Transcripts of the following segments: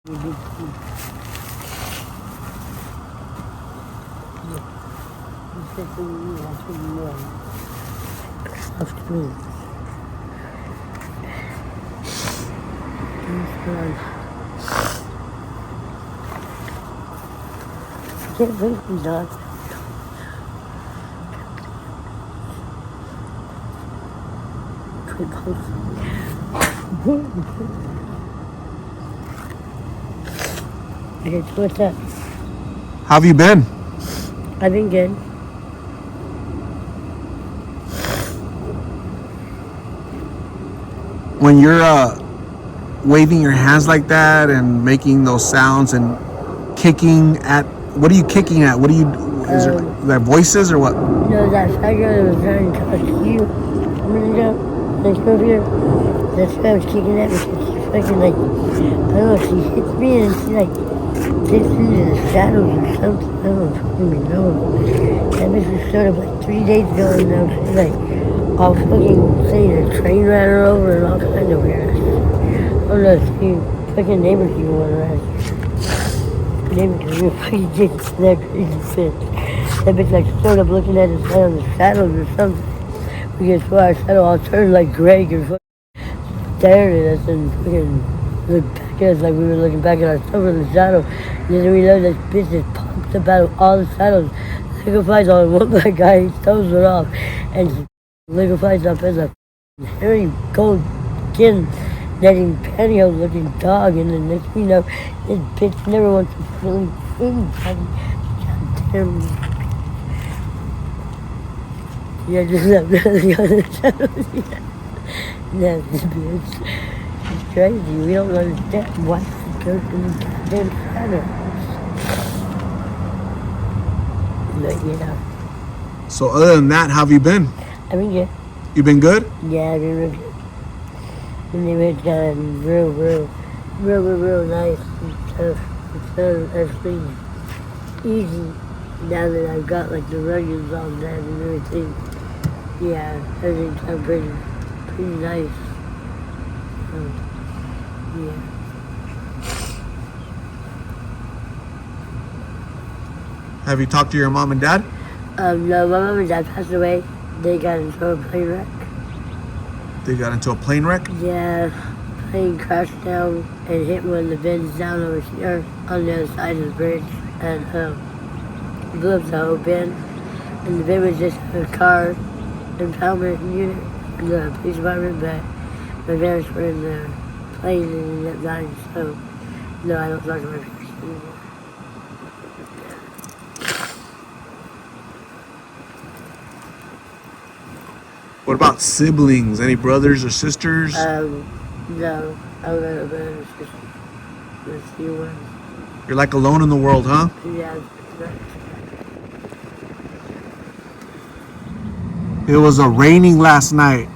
Can't wait for that. Okay, so what's up? How have you been? I've been good. When you're waving your hands like that and making those sounds and kicking at, what are you kicking at? What do you, is there like voices or what? No, that fat girl that was trying to talk to you a minute ago, next over here, that's what I was kicking at because she fucking like, I don't know, she hits me and she like dips into the shadows or something. I don't fucking know. That bitch was showed up like 3 days ago and now she's like all fucking saying a train ran her over and all kinds of weird ass. I don't know, she fucking neighbors even want her ass. Neighbors are fucking getting that crazy bitch. That bitch like showed up looking at us on the shadows or something. We get our shadow all turned like Greg or fucking staring at us and fucking looked back at us like we were looking back at ourselves in the shadow. And then we know this bitch just popped up out of all the shadows. Liquefies on one black guy, his toes went off. And she liquefies up as a hairy gold skin netting pantyhose looking dog. And then next thing you know, this bitch never wants to really food. Goddamn. Yeah, just that really on the shadows. Yeah, this bitch. She's crazy. We don't understand why she goes in the goddamn shadows. But you know. So other than that, how have you been? I mean, yeah. You been good? Yeah, I've been real good. And they went down real nice and tough. It's actually easy now that I've got like the ruggeds on that and everything. Yeah, everything's kind of pretty nice. Yeah. Have you talked to your mom and dad? No, my mom and dad passed away. They got into a plane wreck. They got into a plane wreck? Yeah, plane crashed down and hit one of the bins down over here on the other side of the bridge and blew up the whole bin. And the bin was just a car impoundment unit in the police department, but my parents were in the plane and ended up dying, so no, I don't talk to my parents anymore. What about siblings? Any brothers or sisters? No, I don't know about it. It's just a few ones. You're like alone in the world, huh? Yeah, right. It was raining last night.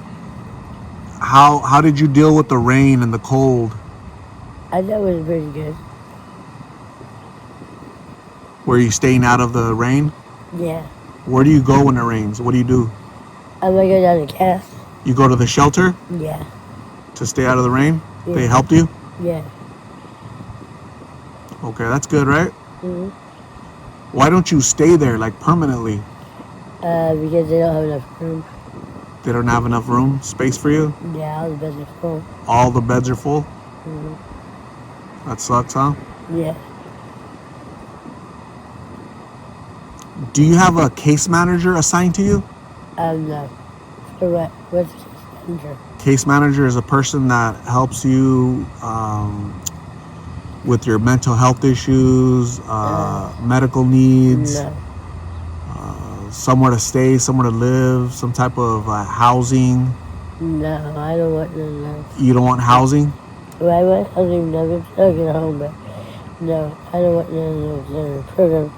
How did you deal with the rain and the cold? I thought it was pretty good. Were you staying out of the rain? Yeah. Where do you go when it rains? What do you do? I'm gonna go down to Castro. You go to the shelter Yeah. to stay out of the rain? Yeah. They helped you? Yeah. Okay, that's good, right? Mm-hmm. Why don't you stay there like permanently? Because they don't have enough room. They don't have enough room, space for you? Yeah, all the beds are full. All the beds are full? Mm-hmm. That sucks, huh? Yeah. Do you have a case manager assigned to you? No. So what? What's the case manager? Case manager is a person that helps you with your mental health issues, medical needs, No. Somewhere to stay, somewhere to live, some type of housing. No, I don't want none of that. You don't want housing? Well, I want housing, no, I'm stuck at home, but no, I don't want none of those programs.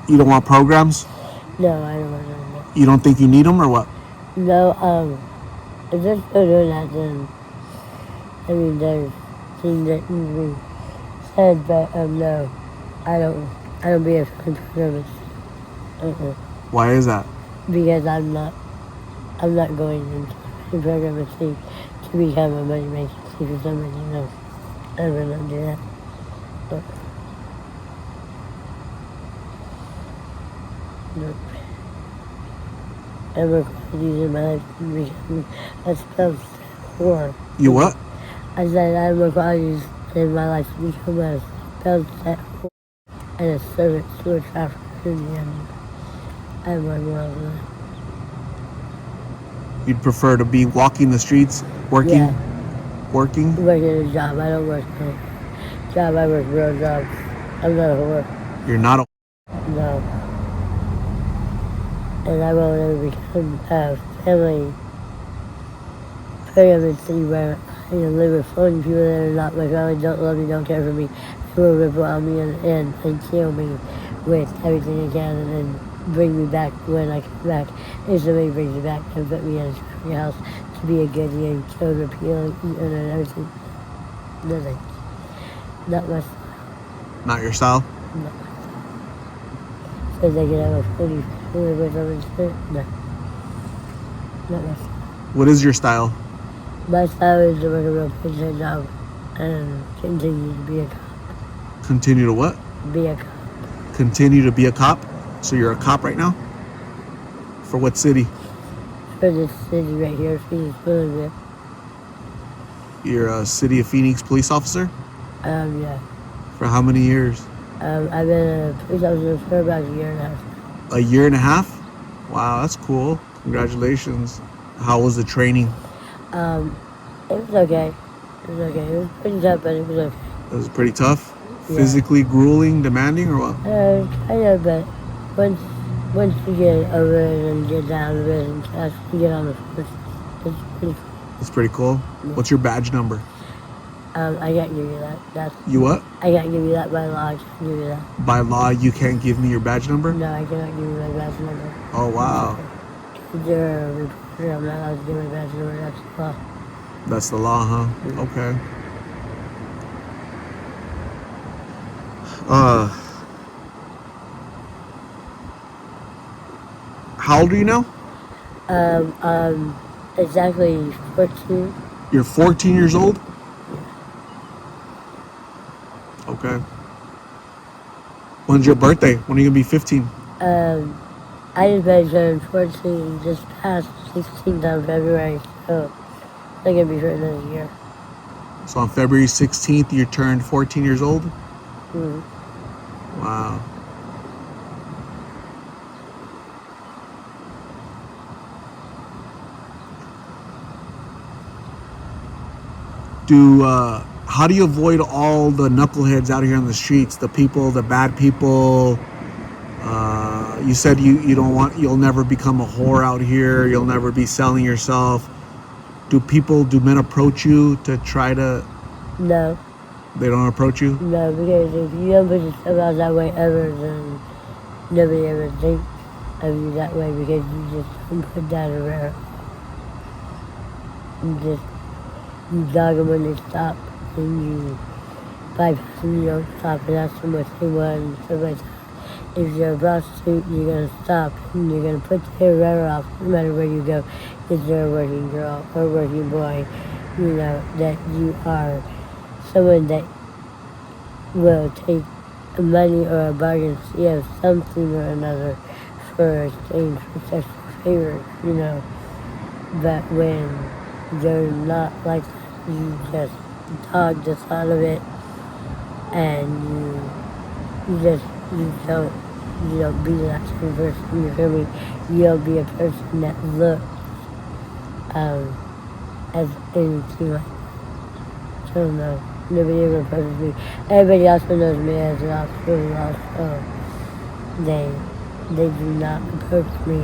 You don't want programs? No, I don't want none of that. You don't think you need them or what? No, if they're still doing that, then, I mean, there's things that need to be said, but, no, I don't be a fucking programmist. Why is that? Because I'm not going into the program to become a money making for somebody else. I would not do that. Nope. I'm required using my life to become a spell whore. You what? I said I'm required in my life to become a spell whore and a servant to a trafficker in the end. I'm Wormworld. You'd prefer to be walking the streets, working? Yeah. Working? Working a job. I don't work a job. I work real jobs. I'm not a whore. You're not a... No. And I won't ever become a family pyramid where I can live with 40 people that are not my family, don't love me, don't care for me. They will rip on me and kill me with everything they can and then bring me back when I come back. If somebody brings me back and put me in a traffic house to be a goodie and kill, repeal, and everything. Nothing. Not my style. Not your style? No. So they can have a 40 family with them and shit? No. Not my style. What is your style? My style is to work a real patient job and continue to be a cop. Continue to what? Be a cop. Continue to be a cop? So you're a cop right now? For what city? For this city right here, Phoenix, Illinois. You're a City of Phoenix police officer? Yeah. For how many years? I've been a police officer for about a year and a half. A year and a half? Wow, that's cool. Congratulations. How was the training? It was okay. It was okay. It was pretty tough, but it was okay. It was pretty tough? Yeah. Physically grueling, demanding, or what? Kind of, but once you get over it and get down to it and actually get on the force, it's pretty cool. It's pretty cool. Yeah. What's your badge number? I can't give you that. You what? I can't give you that by law. I can't give you that. By law, you can't give me your badge number? No, I cannot give you my badge number. Oh, wow. Because you're a reporter, I'm not allowed to give my badge number. That's the law. That's the law, huh? Yeah. Okay. How old are you now? Exactly 14. You're 14 years old? Okay. When's your birthday? When are you gonna be 15? I just been turned 14 just past 16th of February, so I'm gonna be for another year. So on February 16th, you turned 14 years old? Mm. Wow. How do you avoid all the knuckleheads out here on the streets? The people, the bad people. You said you'll never become a whore out here. You'll never be selling yourself. Do men approach you to try to? No. They don't approach you? No, because if you don't put yourself out that way ever, then nobody ever thinks of you that way because you just don't put that around. You dog them when they stop, and you bypass them, you don't stop and ask them what they want and stuff like that. If you're a prostitute, you're going to stop and you're going to put the rubber off no matter where you go. If you're a working girl or a working boy, you know that you are someone that will take money or a bargain fee of something or another for exchange for sexual favors, you know. But when you're not like that, you just dog the thought of it and you don't be that same person, you feel me? You don't be a person that looks as anything like that. So no, nobody ever approaches me. Everybody also knows me as an officer also. They do not approach me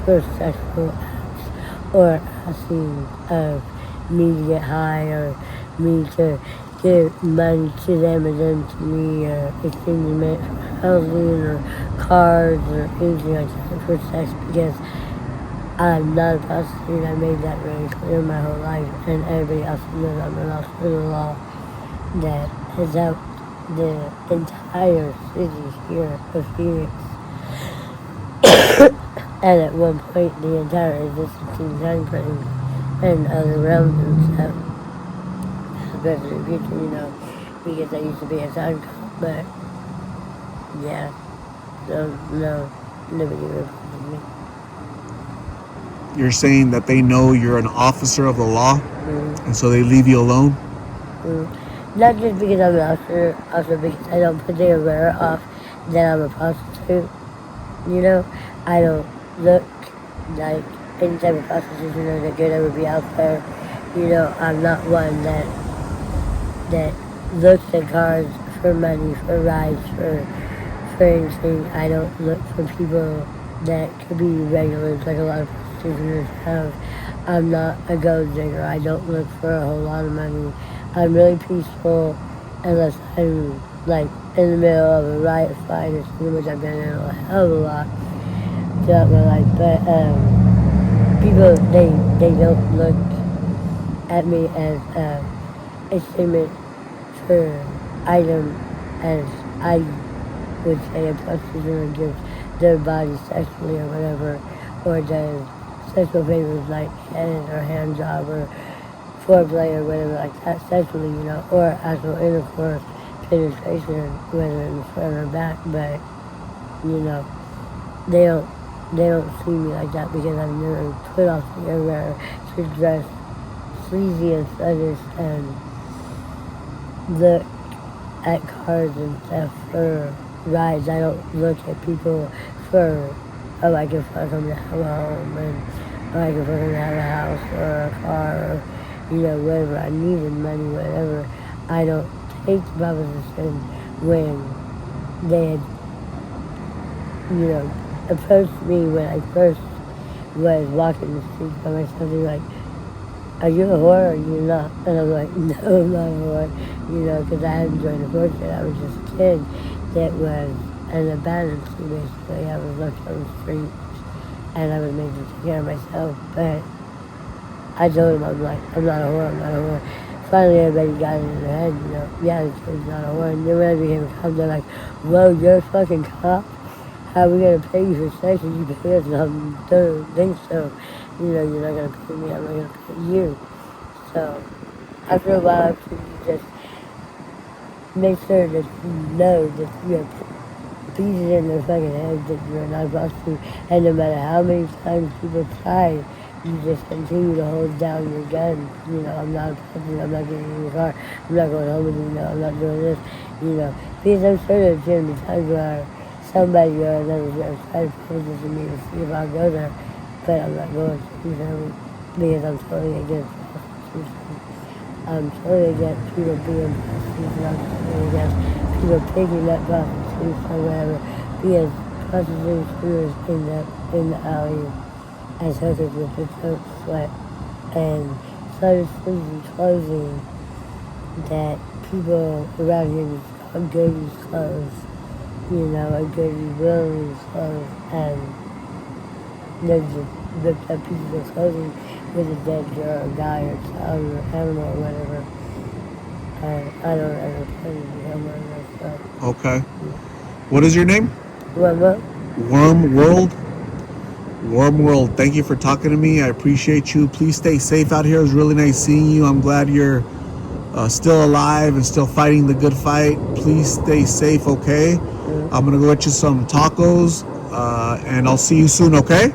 for sexual acts or asking of me to get high or me to give money to them and them to me or exchanging it for housing or cars or anything like that for sex because I'm not a prostitute. I made that very clear my whole life and everybody else knows I'm an officer of the law that has out the entire city here of Phoenix. And at one point the entire existing time frame and other realms and stuff. Especially future, you know, because I used to be a time cop, but yeah, so no, nobody reported me. You're saying that they know you're an officer of the law, Mm. and so they leave you alone? Not just because I'm an officer, also because I don't put the aware off that I'm a prostitute. You know, I don't look like any type of prostitution or that could ever be out there. You know, I'm not one that looks at cars for money, for rides, for anything. I don't look for people that could be regulars like a lot of prostitutions have. I'm not a gold digger. I don't look for a whole lot of money. I'm really peaceful unless I'm like in the middle of a riot fight or something, which I've been in a hell of a lot throughout my life. But people, they don't look at me as a statement for item as I would say a prostitute gives their body sexually or whatever, or does sexual favors like head or hand job or foreplay or whatever like that sexually, you know, or actual intercourse, penetration, whether in the front or back, but you know, they don't they don't see me like that because I've never put off the air to dress sleazy and sluttish and look at cars and stuff for rides. I don't look at people for, oh, I can fuck them to have a home and, oh, I can fuck them to have a house or a car or, you know, whatever I needed, money, whatever. I don't take the proposition when they had, you know, approached me when I first was walking the streets by myself. They were like, are you a whore or are you not? And I'm like, no, I'm not a whore. You know, because I hadn't joined a portrait. I was just a kid that was an abandoned school, basically. I was left on the street and I was made to take care of myself. But I told them, I'm like, I'm not a whore, I'm not a whore. Finally, everybody got it in their head, you know, yeah, the kid's not a whore. And then when I became a cop, they're like, whoa, you're a fucking cop? How are we going to pay you for sex if you pay us? And I don't think so. You know, you're not going to pay me, I'm not going to pay you. So, after a while, you just make sure that you know that you have pieces in their fucking head that you're not supposed to. And no matter how many times people try, you just continue to hold down your gun. You know, I'm not a person, I'm not getting in your car, I'm not going home with you, no, I'm not doing this, you know. Because I'm sure there's going to be times where somebody or another is going to try to propose to me to see if I'll go there, but I'm not going to, you know, because I'm totally against prostitution. I'm totally against people being prostitutes, I'm totally against people picking up prostitutes or whatever, because prostitutes in the alley as hookers with the coat sweat and sort of sleazy clothing that people around here just call goodies clothes, you know, or goodies Willie's clothes, and they're just ripped up pieces of clothing with a dead girl or guy or child or animal or whatever. And I don't ever plan to become one of those stuff. Okay. What is your name? What? Wormworld? Wormworld, thank you for talking to me. I appreciate you. Please stay safe out here. It was really nice seeing you. I'm glad you're still alive and still fighting the good fight. Please stay safe, okay? I'm going to go get you some tacos, and I'll see you soon, okay?